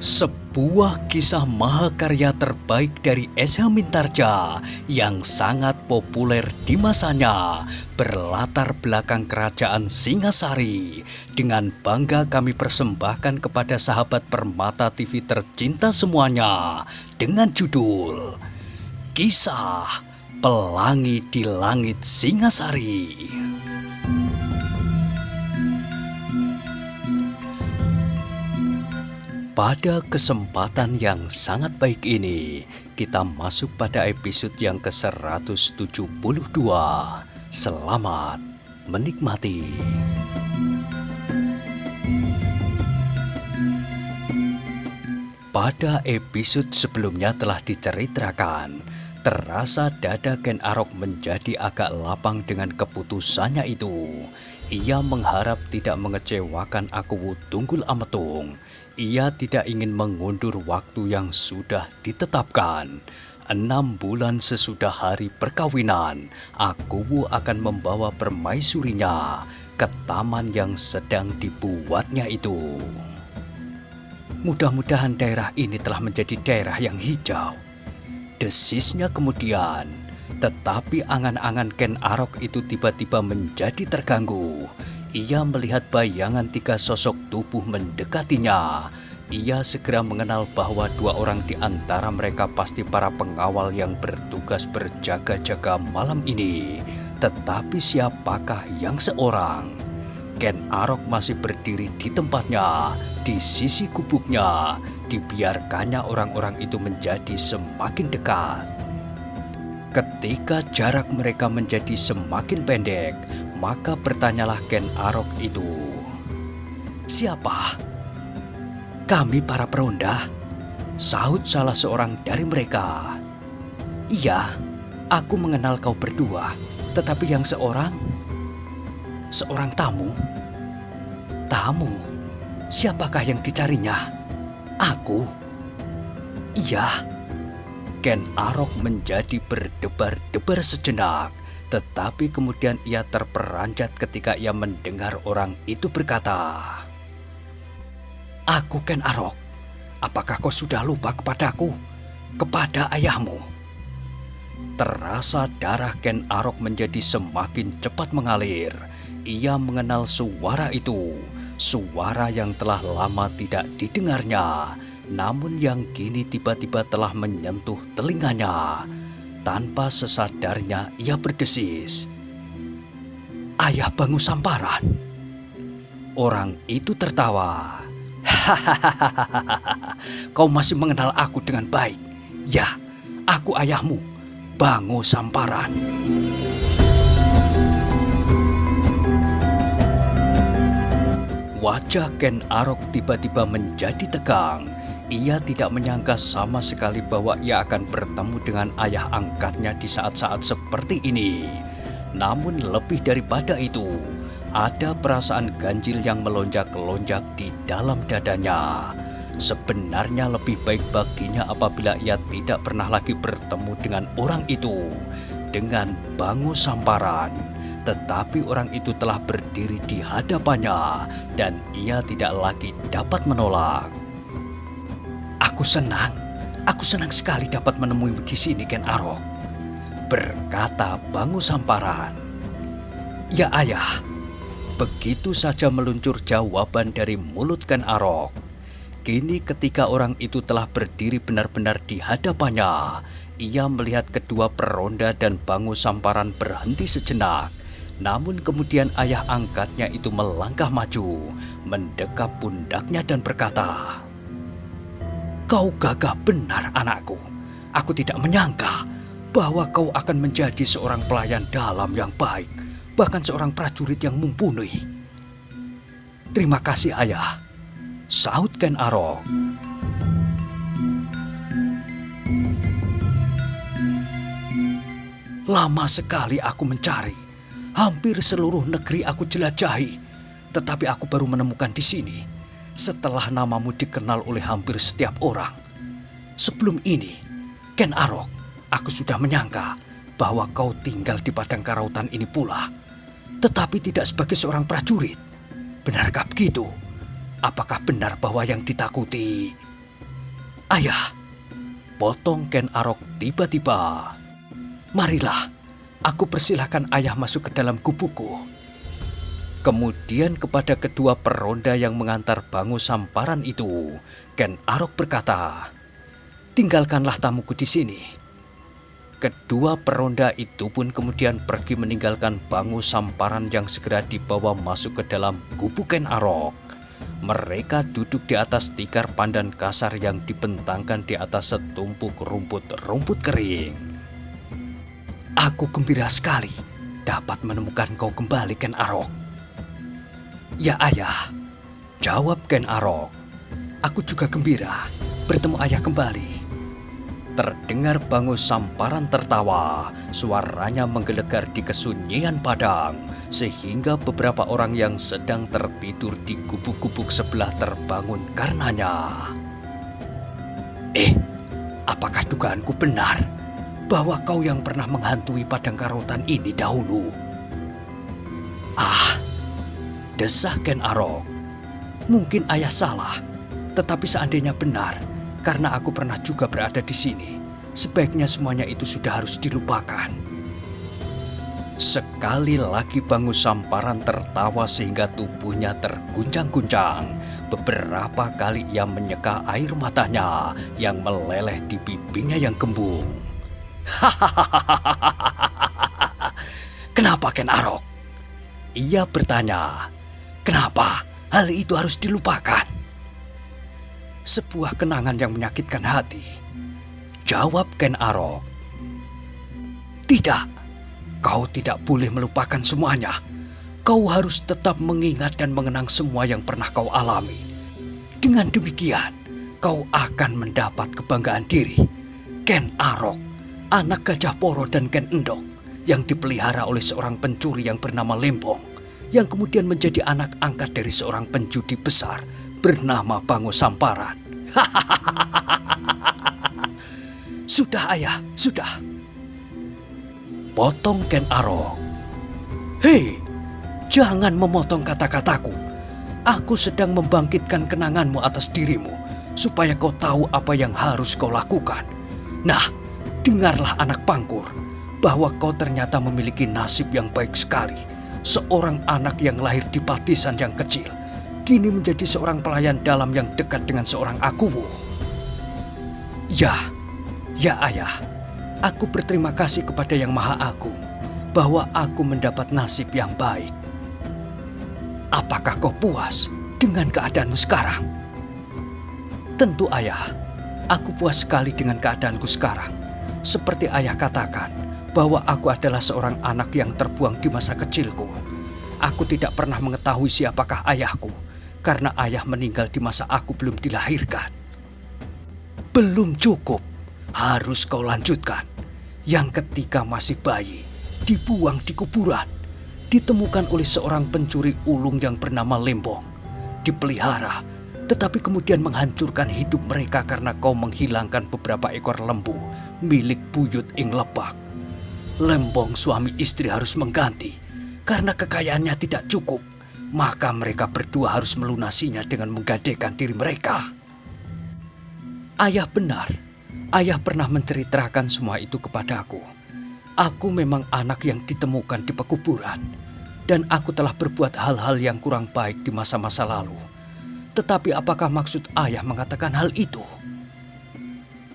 Sebuah kisah mahakarya terbaik dari S.H. Mintarja yang sangat populer di masanya berlatar belakang kerajaan Singasari. Dengan bangga kami persembahkan kepada sahabat Permata TV tercinta semuanya dengan judul Kisah Pelangi di Langit Singasari. Pada kesempatan yang sangat baik ini, kita masuk pada episode yang ke-172. Selamat menikmati. Pada episode sebelumnya telah diceritakan, terasa dada Ken Arok menjadi agak lapang dengan keputusannya itu. Ia mengharap tidak mengecewakan Aku Tunggul Ametung. Ia tidak ingin mengundur waktu yang sudah ditetapkan. 6 bulan sesudah hari perkawinan, Akuwu akan membawa permaisurinya ke taman yang sedang dibuatnya itu. Mudah-mudahan daerah ini telah menjadi daerah yang hijau, desisnya kemudian. Tetapi angan-angan Ken Arok itu tiba-tiba menjadi terganggu. Ia melihat bayangan 3 sosok tubuh mendekatinya. Ia segera mengenal bahwa 2 orang di antara mereka pasti para pengawal yang bertugas berjaga-jaga malam ini. Tetapi siapakah yang seorang? Ken Arok masih berdiri di tempatnya, di sisi gubuknya. Dibiarkannya orang-orang itu menjadi semakin dekat. Ketika jarak mereka menjadi semakin pendek, maka bertanyalah Ken Arok itu, "Siapa?" "Kami para peronda," sahut salah seorang dari mereka. "Iya, aku mengenal kau berdua, tetapi yang seorang tamu." "Tamu? Siapakah yang dicarinya?" "Aku." "Iya." Ken Arok menjadi berdebar-debar sejenak, tetapi kemudian ia terperanjat ketika ia mendengar orang itu berkata, "Aku Ken Arok. Apakah kau sudah lupa kepadaku, kepada ayahmu?" Terasa darah Ken Arok menjadi semakin cepat mengalir. Ia mengenal suara itu, suara yang telah lama tidak didengarnya, namun yang kini tiba-tiba telah menyentuh telinganya. Tanpa sesadarnya ia berdesis, "Ayah Bangu Samparan." Orang itu tertawa. "Hahaha, kau masih mengenal aku dengan baik. Ya, aku ayahmu, Bangu Samparan." Wajah Ken Arok tiba-tiba menjadi tegang. Ia tidak menyangka sama sekali bahwa ia akan bertemu dengan ayah angkatnya di saat-saat seperti ini. Namun lebih daripada itu, ada perasaan ganjil yang melonjak-lonjak di dalam dadanya. Sebenarnya lebih baik baginya apabila ia tidak pernah lagi bertemu dengan orang itu, dengan Bangu Samparan. Tetapi orang itu telah berdiri di hadapannya dan ia tidak lagi dapat menolak. Aku senang sekali dapat menemuimu di sini, Ken Arok," berkata Bangu Samparan. "Ya ayah." Begitu saja meluncur jawaban dari mulut Ken Arok. Kini ketika orang itu telah berdiri benar-benar di hadapannya, ia melihat kedua peronda dan Bangu Samparan berhenti sejenak. Namun kemudian ayah angkatnya itu melangkah maju, mendekap pundaknya dan berkata, "Kau gagah benar anakku. Aku tidak menyangka bahwa kau akan menjadi seorang pelayan dalam yang baik, bahkan seorang prajurit yang mumpuni." "Terima kasih ayah," sahut Ken Arok. "Lama sekali aku mencari. Hampir seluruh negeri aku jelajahi, tetapi aku baru menemukan di sini setelah namamu dikenal oleh hampir setiap orang. Sebelum ini, Ken Arok, aku sudah menyangka bahwa kau tinggal di padang karautan ini pula, tetapi tidak sebagai seorang prajurit. Benarkah begitu? Apakah benar bahwa yang ditakuti?" "Ayah," potong Ken Arok tiba-tiba. "Marilah, aku persilahkan ayah masuk ke dalam gubukku." Kemudian kepada kedua peronda yang mengantar Bangu Samparan itu, Ken Arok berkata, "Tinggalkanlah tamuku di sini." Kedua peronda itu pun kemudian pergi meninggalkan Bangu Samparan yang segera dibawa masuk ke dalam gubuk Ken Arok. Mereka duduk di atas tikar pandan kasar yang dibentangkan di atas setumpuk rumput kering. "Aku gembira sekali dapat menemukan kau kembali, Ken Arok." "Ya ayah," jawab Ken Arok. "Aku juga gembira bertemu ayah kembali." Terdengar Bangu Samparan tertawa, suaranya menggelegar di kesunyian padang, sehingga beberapa orang yang sedang tertidur di gubuk-gubuk sebelah terbangun karenanya. Apakah dugaanku benar bahwa kau yang pernah menghantui padang karotan ini dahulu?" "Ah," desah Ken Arok, "mungkin ayah salah, tetapi seandainya benar, karena aku pernah juga berada di sini, sebaiknya semuanya itu sudah harus dilupakan." Sekali lagi Bangu Samparan tertawa sehingga tubuhnya terguncang-guncang. Beberapa kali ia menyeka air matanya yang meleleh di pipinya yang kembung. "Kenapa, Ken Arok?" ia bertanya. "Kenapa hal itu harus dilupakan?" "Sebuah kenangan yang menyakitkan hati," jawab Ken Arok. "Tidak, kau tidak boleh melupakan semuanya. Kau harus tetap mengingat dan mengenang semua yang pernah kau alami. Dengan demikian, kau akan mendapat kebanggaan diri. Ken Arok, anak Gajah Poro dan Ken Endok, yang dipelihara oleh seorang pencuri yang bernama Lempong, yang kemudian menjadi anak angkat dari seorang penjudi besar bernama Bangu Samparan." "Sudah ayah, sudah," potong Ken Arok. "Hei, jangan memotong kata-kataku. Aku sedang membangkitkan kenanganmu atas dirimu, supaya kau tahu apa yang harus kau lakukan. Nah, dengarlah anak pangkur, bahwa kau ternyata memiliki nasib yang baik sekali. Seorang anak yang lahir di Patisan yang kecil, kini menjadi seorang pelayan dalam yang dekat dengan seorang akuwu." Ya ayah, aku berterima kasih kepada Yang Maha Agung bahwa aku mendapat nasib yang baik." "Apakah kau puas dengan keadaanmu sekarang?" "Tentu ayah, aku puas sekali dengan keadaanku sekarang. Seperti ayah katakan, bahwa aku adalah seorang anak yang terbuang di masa kecilku. Aku tidak pernah mengetahui siapakah ayahku, karena ayah meninggal di masa aku belum dilahirkan." "Belum cukup, harus kau lanjutkan. Yang ketika masih bayi, dibuang di kuburan, ditemukan oleh seorang pencuri ulung yang bernama Lempong, dipelihara, tetapi kemudian menghancurkan hidup mereka karena kau menghilangkan beberapa ekor lembu milik buyut ing Lebak. Lempong suami istri harus mengganti, karena kekayaannya tidak cukup, maka mereka berdua harus melunasinya dengan menggadaikan diri mereka." "Ayah benar, ayah pernah menceritakan semua itu kepadaku. Aku memang anak yang ditemukan di pekuburan, dan aku telah berbuat hal-hal yang kurang baik di masa-masa lalu. Tetapi apakah maksud ayah mengatakan hal itu?"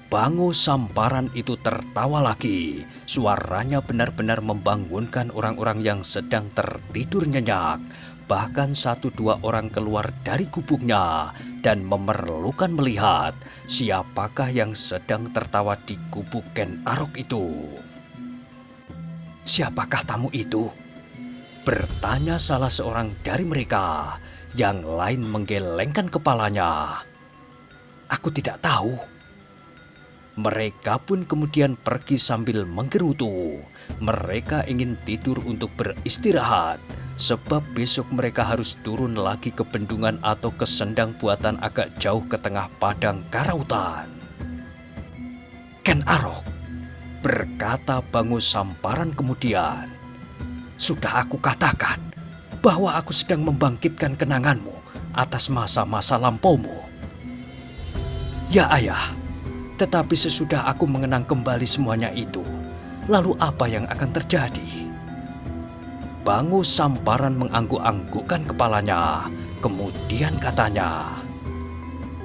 Bangu Samparan itu tertawa lagi. Suaranya benar-benar membangunkan orang-orang yang sedang tertidur nyenyak. Bahkan 1-2 orang keluar dari gubuknya dan memerlukan melihat siapakah yang sedang tertawa di gubuk Ken Arok itu. "Siapakah tamu itu?" bertanya salah seorang dari mereka. Yang lain menggelengkan kepalanya. "Aku tidak tahu." Mereka pun kemudian pergi sambil menggerutu. Mereka ingin tidur untuk beristirahat, sebab besok mereka harus turun lagi ke bendungan atau ke sendang buatan agak jauh ke tengah padang karautan. "Ken Arok," berkata Bangu Samparan kemudian, "sudah aku katakan bahwa aku sedang membangkitkan kenanganmu atas masa-masa lampaumu." "Ya ayah, Tetapi sesudah aku mengenang kembali semuanya itu, lalu apa yang akan terjadi? Bangu Samparan mengangguk-anggukkan kepalanya, kemudian katanya,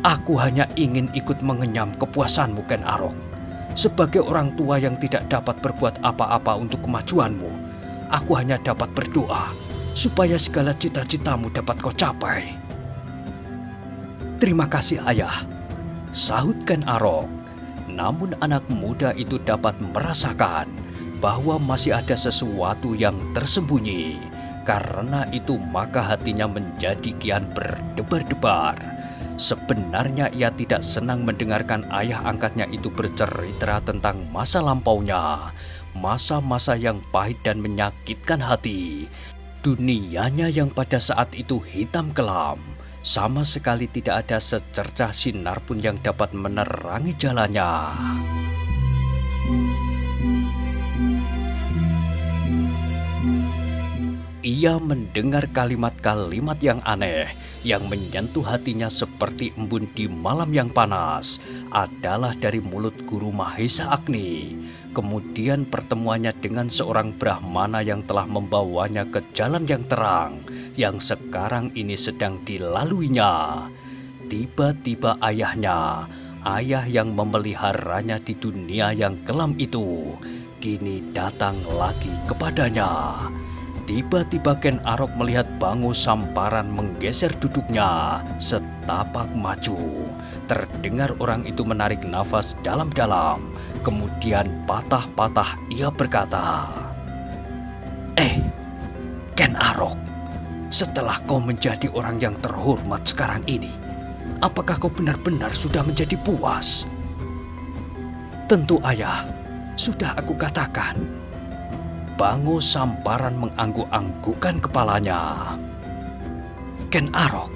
"Aku hanya ingin ikut mengenyam kepuasanmu, Ken Arok. Sebagai orang tua yang tidak dapat berbuat apa-apa untuk kemajuanmu, aku hanya dapat berdoa supaya segala cita-citamu dapat kau capai." "Terima kasih, Ayah," sahut Ken Arok. Namun anak muda itu dapat merasakan bahwa masih ada sesuatu yang tersembunyi. Karena itu maka hatinya menjadi kian berdebar-debar. Sebenarnya ia tidak senang mendengarkan ayah angkatnya itu bercerita tentang masa lampaunya, masa-masa yang pahit dan menyakitkan hati. Dunianya yang pada saat itu hitam kelam, sama sekali tidak ada secercah sinar pun yang dapat menerangi jalannya. Ia mendengar kalimat-kalimat yang aneh yang menyentuh hatinya seperti embun di malam yang panas adalah dari mulut Guru Mahesa Agni. Kemudian pertemuannya dengan seorang Brahmana yang telah membawanya ke jalan yang terang yang sekarang ini sedang dilaluinya. Tiba-tiba ayahnya, ayah yang memeliharanya di dunia yang kelam itu, kini datang lagi kepadanya. Tiba-tiba Ken Arok melihat Bangu Samparan menggeser duduknya setapak maju. Terdengar orang itu menarik nafas dalam-dalam. Kemudian patah-patah ia berkata, Ken Arok, setelah kau menjadi orang yang terhormat sekarang ini, apakah kau benar-benar sudah menjadi puas?" "Tentu, Ayah, sudah aku katakan." Bangu Samparan mengangguk-anggukkan kepalanya. "Ken Arok,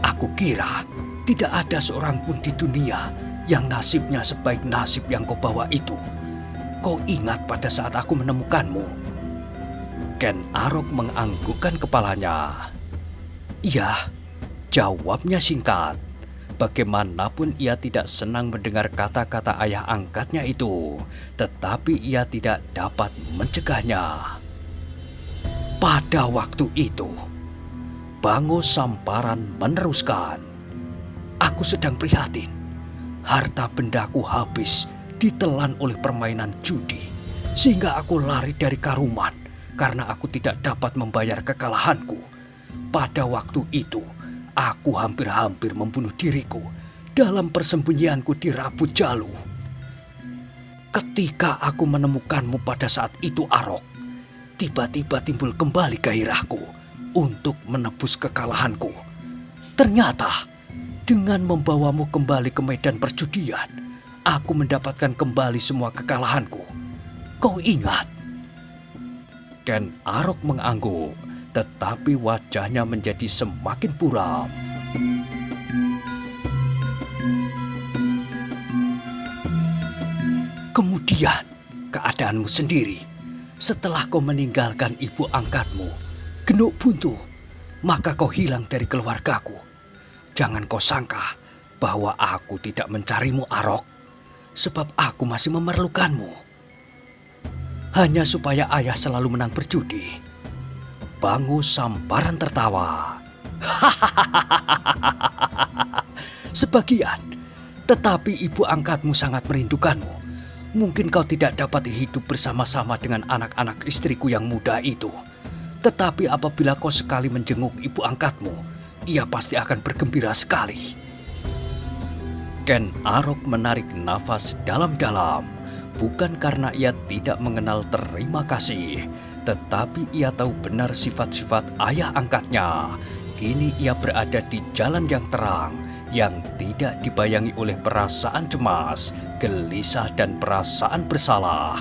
aku kira tidak ada seorang pun di dunia yang nasibnya sebaik nasib yang kau bawa itu. Kau ingat pada saat aku menemukanmu?" Ken Arok menganggukkan kepalanya. "Iya," jawabnya singkat. Bagaimanapun ia tidak senang mendengar kata-kata ayah angkatnya itu, tetapi ia tidak dapat mencegahnya. Pada waktu itu, Bangu Samparan meneruskan, "Aku sedang prihatin. Harta bendaku habis ditelan oleh permainan judi, sehingga aku lari dari Karuman karena aku tidak dapat membayar kekalahanku. Pada waktu itu, aku hampir-hampir membunuh diriku dalam persembunyianku di Rabu Jalu. Ketika aku menemukanmu pada saat itu, Arok, tiba-tiba timbul kembali gairahku untuk menebus kekalahanku. Ternyata dengan membawamu kembali ke medan perjudian, aku mendapatkan kembali semua kekalahanku. Kau ingat?" Ken Arok mengangguk, tetapi wajahnya menjadi semakin buram. "Kemudian keadaanmu sendiri, setelah kau meninggalkan ibu angkatmu, Genuk Buntu, maka kau hilang dari keluargaku. Jangan kau sangka bahwa aku tidak mencarimu, Arok, sebab aku masih memerlukanmu. Hanya supaya ayah selalu menang berjudi." Bangu Samparan tertawa. "Sebagian, tetapi ibu angkatmu sangat merindukanmu. Mungkin kau tidak dapat hidup bersama-sama dengan anak-anak istriku yang muda itu. Tetapi apabila kau sekali menjenguk ibu angkatmu, ia pasti akan bergembira sekali." Ken Arok menarik nafas dalam-dalam, bukan karena ia tidak mengenal terima kasih, tetapi ia tahu benar sifat-sifat ayah angkatnya. Kini ia berada di jalan yang terang, yang tidak dibayangi oleh perasaan cemas, gelisah, dan perasaan bersalah.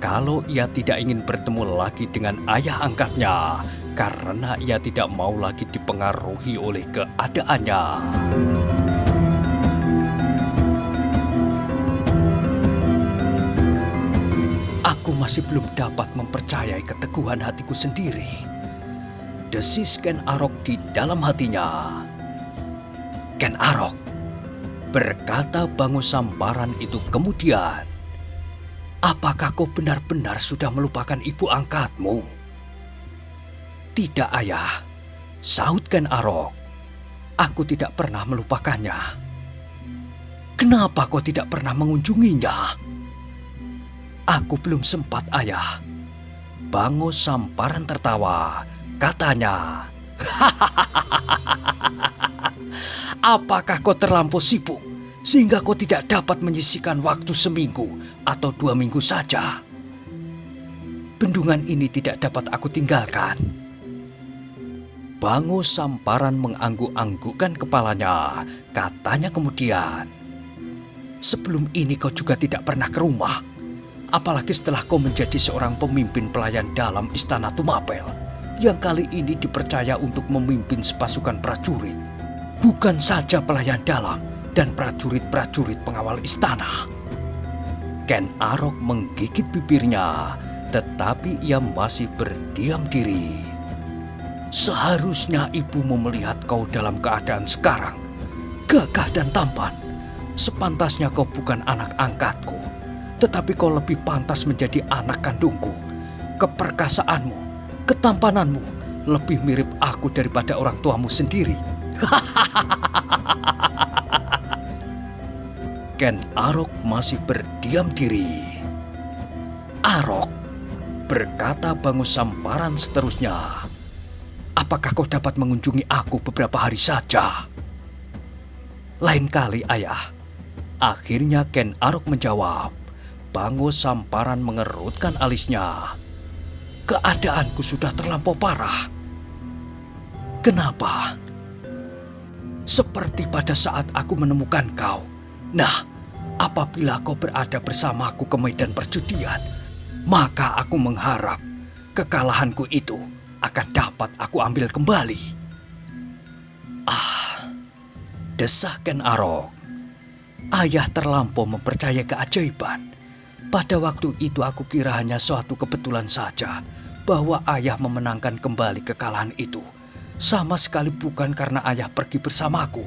Kalau ia tidak ingin bertemu lagi dengan ayah angkatnya, karena ia tidak mau lagi dipengaruhi oleh keadaannya. "Aku masih belum dapat mempercayai keteguhan hatiku sendiri," desis Ken Arok di dalam hatinya. "Ken Arok, Berkata Bango Samparan itu kemudian, "Apakah kau benar-benar sudah melupakan ibu angkatmu?" "Tidak, Ayah," sahut Ken Arok. "Aku tidak pernah melupakannya." "Kenapa kau tidak pernah mengunjunginya?" "Aku belum sempat, Ayah." Bango Samparan tertawa. Katanya, "Apakah kau terlampau sibuk sehingga kau tidak dapat menyisihkan waktu seminggu atau 2 minggu saja? Bendungan ini tidak dapat aku tinggalkan." Bango Samparan mengangguk-anggukkan kepalanya. Katanya kemudian, "Sebelum ini kau juga tidak pernah ke rumah. Apalagi setelah kau menjadi seorang pemimpin pelayan dalam Istana Tumapel yang kali ini dipercaya untuk memimpin sepasukan prajurit. Bukan saja pelayan dalam dan prajurit-prajurit pengawal istana." Ken Arok menggigit bibirnya, tetapi ia masih berdiam diri. "Seharusnya ibumu melihat kau dalam keadaan sekarang, gagah dan tampan. Sepantasnya kau bukan anak angkatku, tetapi kau lebih pantas menjadi anak kandungku. Keperkasaanmu, ketampananmu lebih mirip aku daripada orang tuamu sendiri." Ken Arok masih berdiam diri. "Arok," berkata Bango Samparan seterusnya, "apakah kau dapat mengunjungi aku beberapa hari saja?" "Lain kali, Ayah." Akhirnya Ken Arok menjawab. Bango Samparan mengerutkan alisnya. "Keadaanku sudah terlampau parah." "Kenapa?" "Seperti pada saat aku menemukan kau. Nah, apabila kau berada bersamaku ke medan perjudian, maka aku mengharap kekalahanku itu akan dapat aku ambil kembali." "Ah," desah Ken Arok. "Ayah terlampau mempercayai keajaiban. Pada waktu itu aku kira hanya suatu kebetulan saja bahwa ayah memenangkan kembali kekalahan itu. Sama sekali bukan karena ayah pergi bersamaku."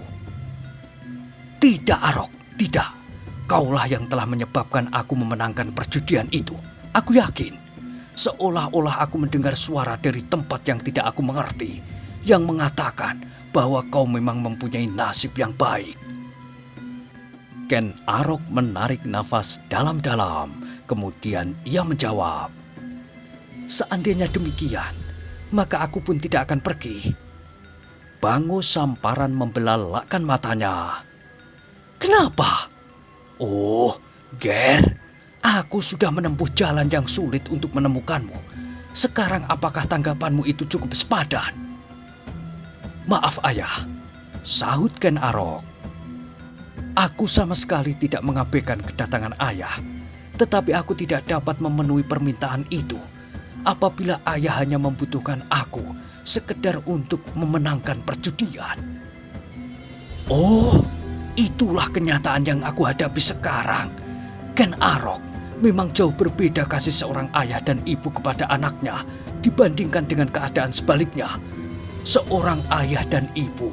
"Tidak, Arok, tidak. Kaulah yang telah menyebabkan aku memenangkan perjudian itu. Aku yakin." Seolah-olah aku mendengar suara dari tempat yang tidak aku mengerti, yang mengatakan bahwa kau memang mempunyai nasib yang baik. Ken Arok menarik nafas dalam-dalam. Kemudian ia menjawab, "Seandainya demikian, maka aku pun tidak akan pergi." Bango Samparan membelalakkan matanya. "Kenapa?" "Oh, Ger, aku sudah menempuh jalan yang sulit untuk menemukanmu. Sekarang apakah tanggapanmu itu cukup sepadan?" "Maaf, Ayah," sahut Ken Arok. "Aku sama sekali tidak mengabaikan kedatangan ayah. Tetapi aku tidak dapat memenuhi permintaan itu apabila ayah hanya membutuhkan aku sekedar untuk memenangkan perjudian." "Oh, itulah kenyataan yang aku hadapi sekarang. Ken Arok, memang jauh berbeda kasih seorang ayah dan ibu kepada anaknya dibandingkan dengan keadaan sebaliknya. Seorang ayah dan ibu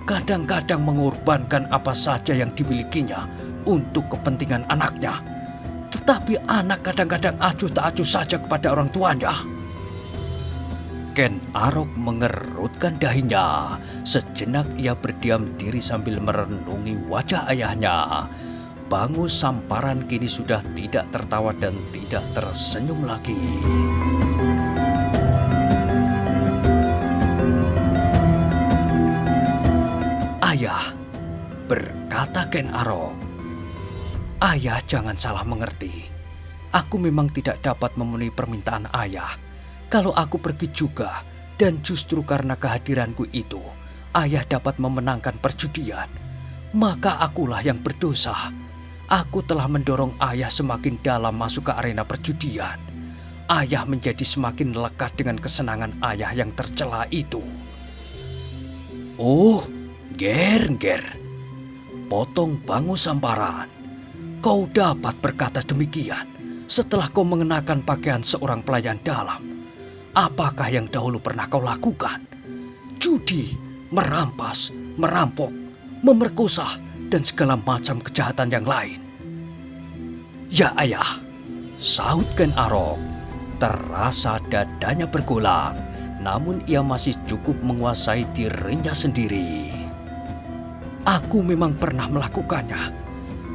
kadang-kadang mengorbankan apa saja yang dimilikinya untuk kepentingan anaknya. Tetapi anak kadang-kadang acuh tak acuh saja kepada orang tuanya." Ken Arok mengerutkan dahinya. Sejenak ia berdiam diri sambil merenungi wajah ayahnya. Bango Samparan kini sudah tidak tertawa dan tidak tersenyum lagi. "Ayah," berkata Ken Arok, "ayah jangan salah mengerti. Aku memang tidak dapat memenuhi permintaan ayah. Kalau aku pergi juga, dan justru karena kehadiranku itu, ayah dapat memenangkan perjudian, maka akulah yang berdosa. Aku telah mendorong ayah semakin dalam masuk ke arena perjudian. Ayah menjadi semakin lekat dengan kesenangan ayah yang tercela itu." "Oh, Ger, potong Bango Samparan. Kau dapat berkata demikian setelah kau mengenakan pakaian seorang pelayan dalam. Apakah yang dahulu pernah kau lakukan? Judi, merampas, merampok, memerkosa, dan segala macam kejahatan yang lain. Ya ayah, sahut Ken Arok. Terasa dadanya bergolak, namun ia masih cukup menguasai dirinya sendiri. Aku memang pernah melakukannya,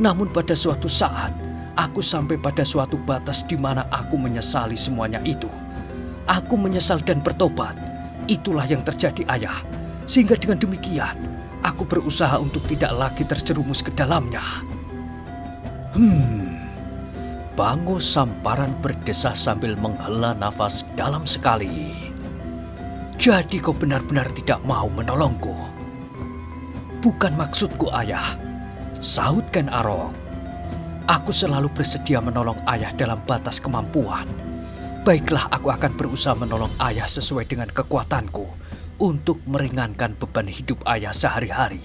namun pada suatu saat, aku sampai pada suatu batas di mana aku menyesali semuanya itu. Aku menyesal dan bertobat. Itulah yang terjadi ayah. Sehingga dengan demikian, aku berusaha untuk tidak lagi terjerumus ke dalamnya. Bango Samparan berdesah sambil menghela nafas dalam sekali. Jadi kau benar-benar tidak mau menolongku? Bukan maksudku ayah, sahut Ken Arok. Aku selalu bersedia menolong ayah dalam batas kemampuan. Baiklah, aku akan berusaha menolong ayah sesuai dengan kekuatanku untuk meringankan beban hidup ayah sehari-hari,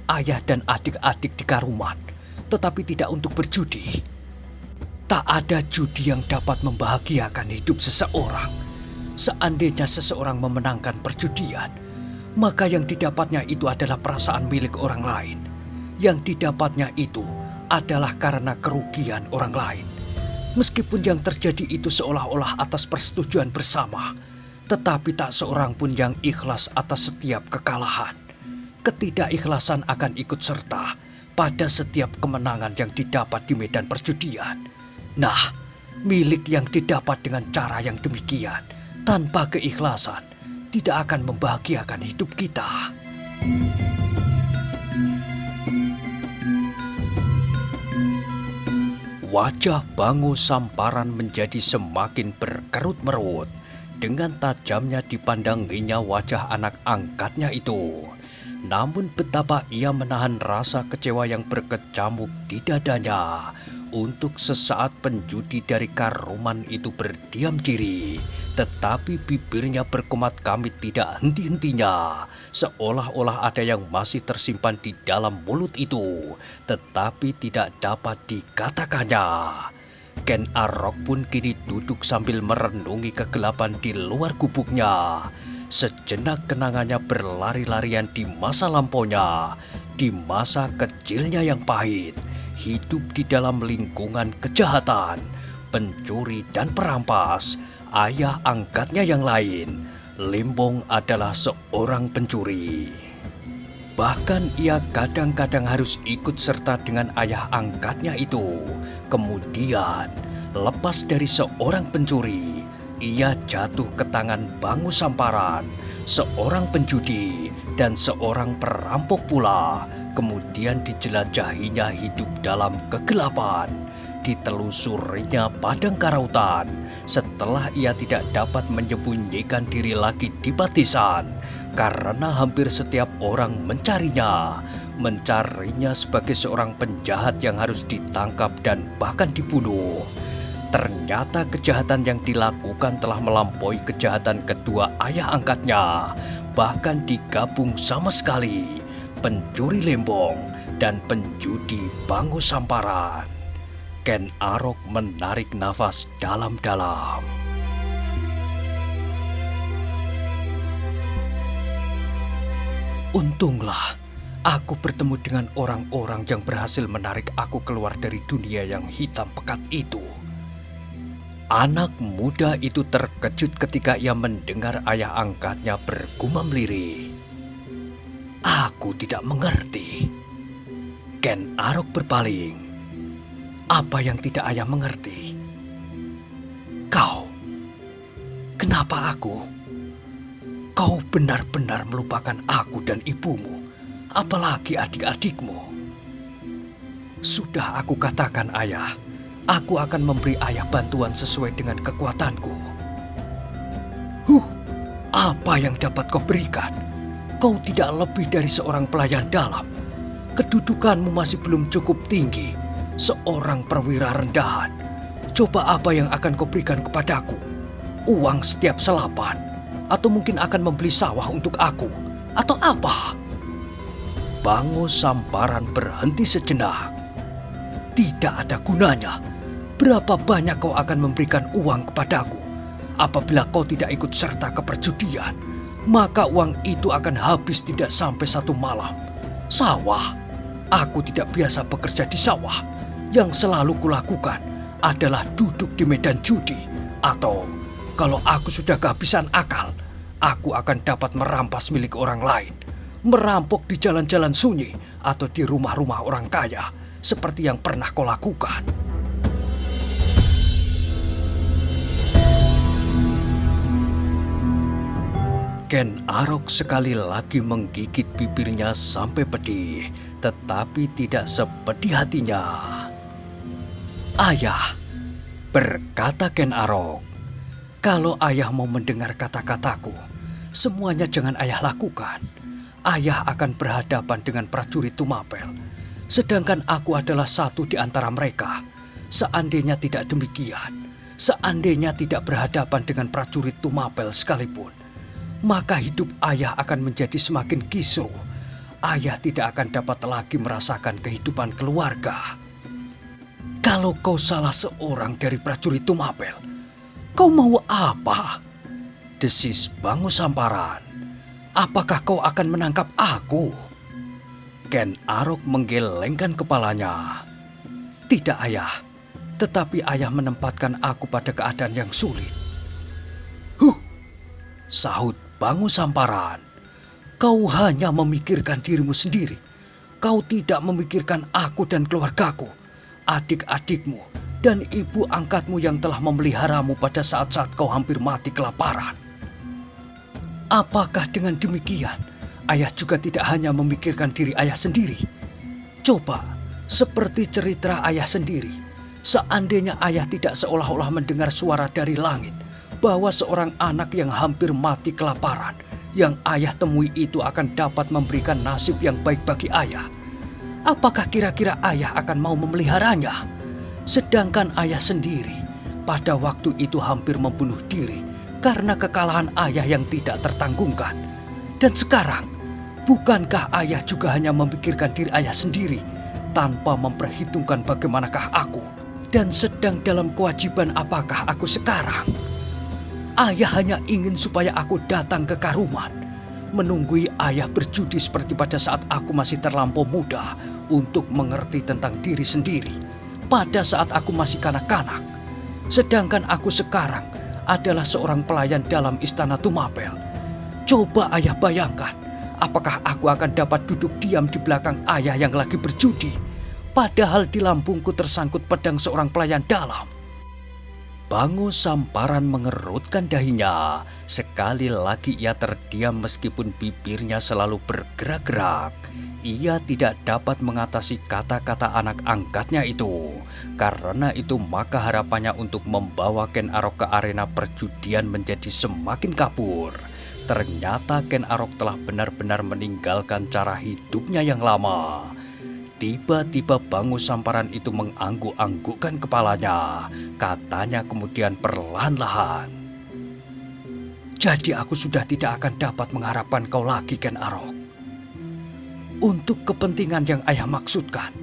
ayah dan adik-adik di Karuman, tetapi tidak untuk berjudi. Tak ada judi yang dapat membahagiakan hidup seseorang. Seandainya seseorang memenangkan perjudian, maka yang didapatnya itu adalah perasaan milik orang lain. Yang didapatnya itu adalah karena kerugian orang lain. Meskipun yang terjadi itu seolah-olah atas persetujuan bersama, tetapi tak seorang pun yang ikhlas atas setiap kekalahan. Ketidakikhlasan akan ikut serta pada setiap kemenangan yang didapat di medan perjudian. Nah, milik yang didapat dengan cara yang demikian, tanpa keikhlasan, tidak akan membahagiakan hidup kita. Wajah Bango Samparan menjadi semakin berkerut-merut. Dengan tajamnya dipandanginya wajah anak angkatnya itu. Namun betapa ia menahan rasa kecewa yang berkecamuk di dadanya. Untuk sesaat penjudi dari Karuman itu berdiam diri, tetapi bibirnya berkemat-kamit tidak henti-hentinya, seolah-olah ada yang masih tersimpan di dalam mulut itu, tetapi tidak dapat dikatakannya. Ken Arok pun kini duduk sambil merenungi kegelapan di luar gubuknya. Sejenak kenangannya berlari-larian di masa lampaunya, di masa kecilnya yang pahit. Hidup di dalam lingkungan kejahatan, pencuri dan perampas. Ayah angkatnya yang lain, Limbong, adalah seorang pencuri. Bahkan ia kadang-kadang harus ikut serta dengan ayah angkatnya itu. Kemudian, lepas dari seorang pencuri, ia jatuh ke tangan Bango Samparan, seorang penjudi dan seorang perampok pula. Kemudian dijelajahinya hidup dalam kegelapan, ditelusurinya padang karautan. Setelah ia tidak dapat menyembunyikan diri lagi di batisan, karena hampir setiap orang mencarinya sebagai seorang penjahat yang harus ditangkap dan bahkan dibunuh. Ternyata kejahatan yang dilakukan telah melampaui kejahatan kedua ayah angkatnya, bahkan digabung sama sekali. Pencuri Limbong dan penjudi Bango Samparan. Ken Arok menarik nafas dalam-dalam. Untunglah aku bertemu dengan orang-orang yang berhasil menarik aku keluar dari dunia yang hitam pekat itu. Anak muda itu terkejut ketika ia mendengar ayah angkatnya bergumam lirih. Aku tidak mengerti. Ken Arok berpaling. Apa yang tidak ayah mengerti? Kau. Kenapa aku? Kau benar-benar melupakan aku dan ibumu, apalagi adik-adikmu. Sudah aku katakan ayah, aku akan memberi ayah bantuan sesuai dengan kekuatanku. Apa yang dapat kau berikan? Kau tidak lebih dari seorang pelayan dalam. Kedudukanmu masih belum cukup tinggi. Seorang perwira rendahan. Coba apa yang akan kau berikan kepadaku? Uang setiap selapan? Atau mungkin akan membeli sawah untuk aku? Atau apa? Bango Samparan berhenti sejenak. Tidak ada gunanya. Berapa banyak kau akan memberikan uang kepadaku? Apabila kau tidak ikut serta ke perjudian, maka uang itu akan habis tidak sampai 1 malam. Sawah? Aku tidak biasa bekerja di sawah. Yang selalu kulakukan adalah duduk di medan judi. Atau kalau aku sudah kehabisan akal, aku akan dapat merampas milik orang lain. Merampok di jalan-jalan sunyi atau di rumah-rumah orang kaya. Seperti yang pernah kau lakukan. Ken Arok sekali lagi menggigit bibirnya sampai pedih, tetapi tidak sepedih hatinya. "Ayah," berkata Ken Arok, "kalau ayah mau mendengar kata-kataku, semuanya jangan ayah lakukan. Ayah akan berhadapan dengan prajurit Tumapel, sedangkan aku adalah satu di antara mereka. Seandainya tidak demikian, seandainya tidak berhadapan dengan prajurit Tumapel sekalipun, maka hidup ayah akan menjadi semakin kisruh. Ayah tidak akan dapat lagi merasakan kehidupan keluarga. Kalau kau salah seorang dari prajurit Tumapel, kau mau apa?" desis Bangu Samparan. "Apakah kau akan menangkap aku?" Ken Arok menggelengkan kepalanya. "Tidak ayah, tetapi ayah menempatkan aku pada keadaan yang sulit." Sahut Bangu Samparan, "Kau hanya memikirkan dirimu sendiri. Kau tidak memikirkan aku dan keluargaku, adik-adikmu, dan ibu angkatmu yang telah memeliharamu pada saat-saat kau hampir mati kelaparan. Apakah dengan demikian, ayah juga tidak hanya memikirkan diri ayah sendiri? Coba, seperti cerita ayah sendiri, seandainya ayah tidak seolah-olah mendengar suara dari langit, bahwa seorang anak yang hampir mati kelaparan yang ayah temui itu akan dapat memberikan nasib yang baik bagi ayah. Apakah kira-kira ayah akan mau memeliharanya? Sedangkan ayah sendiri pada waktu itu hampir membunuh diri karena kekalahan ayah yang tidak tertanggungkan. Dan sekarang, bukankah ayah juga hanya memikirkan diri ayah sendiri tanpa memperhitungkan bagaimanakah aku dan sedang dalam kewajiban apakah aku sekarang? Ayah hanya ingin supaya aku datang ke Karuman, menunggui ayah berjudi seperti pada saat aku masih terlampau muda untuk mengerti tentang diri sendiri, pada saat aku masih kanak-kanak. Sedangkan aku sekarang adalah seorang pelayan dalam istana Tumapel. Coba ayah bayangkan, apakah aku akan dapat duduk diam di belakang ayah yang lagi berjudi, padahal di lambungku tersangkut pedang seorang pelayan dalam?" Bangu Samparan mengerutkan dahinya. Sekali lagi ia terdiam meskipun bibirnya selalu bergerak-gerak. Ia tidak dapat mengatasi kata-kata anak angkatnya itu. Karena itu maka harapannya untuk membawa Ken Arok ke arena perjudian menjadi semakin kabur. Ternyata Ken Arok telah benar-benar meninggalkan cara hidupnya yang lama. Tiba-tiba Bangu Samparan itu mengangguk-anggukkan kepalanya. Katanya kemudian perlahan-lahan, "Jadi aku sudah tidak akan dapat mengharapkan kau lagi, Ken Arok. Untuk kepentingan yang ayah maksudkan,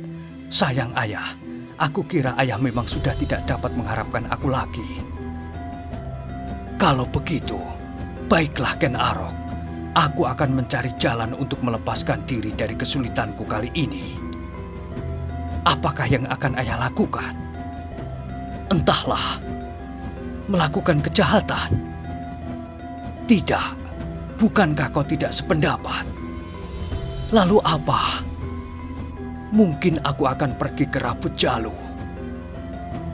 sayang ayah, aku kira ayah memang sudah tidak dapat mengharapkan aku lagi." "Kalau begitu, baiklah Ken Arok. Aku akan mencari jalan untuk melepaskan diri dari kesulitanku kali ini." "Apakah yang akan ayah lakukan?" "Entahlah, melakukan kejahatan." "Tidak, bukankah kau tidak sependapat?" "Lalu apa?" "Mungkin aku akan pergi ke Rabut Jalu."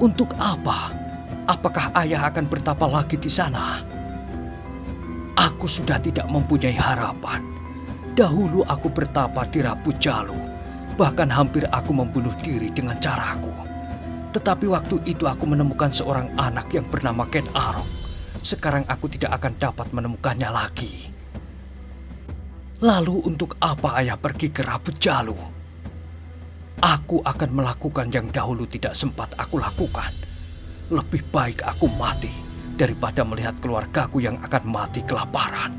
"Untuk apa? Apakah ayah akan bertapa lagi di sana?" "Aku sudah tidak mempunyai harapan. Dahulu aku bertapa di Rabut Jalu. Bahkan hampir aku membunuh diri dengan caraku. Tetapi waktu itu aku menemukan seorang anak yang bernama Ken Arok. Sekarang aku tidak akan dapat menemukannya lagi." "Lalu untuk apa ayah pergi ke Rabut Jalu?" "Aku akan melakukan yang dahulu tidak sempat aku lakukan. Lebih baik aku mati daripada melihat keluargaku yang akan mati kelaparan."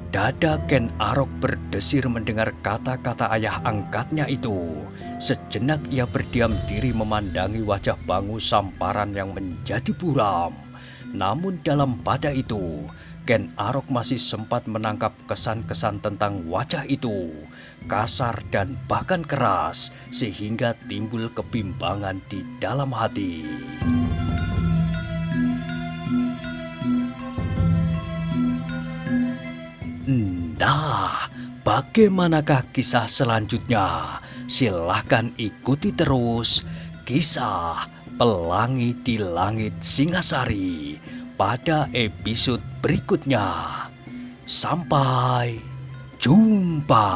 Dada Ken Arok berdesir mendengar kata-kata ayah angkatnya itu. Sejenak ia berdiam diri memandangi wajah Bangu Samparan yang menjadi buram. Namun dalam pada itu, Ken Arok masih sempat menangkap kesan-kesan tentang wajah itu, kasar dan bahkan keras, sehingga timbul kebimbangan di dalam hati. Nah, bagaimanakah kisah selanjutnya? Silahkan ikuti terus kisah Pelangi di Langit Singasari pada episode berikutnya. Sampai jumpa.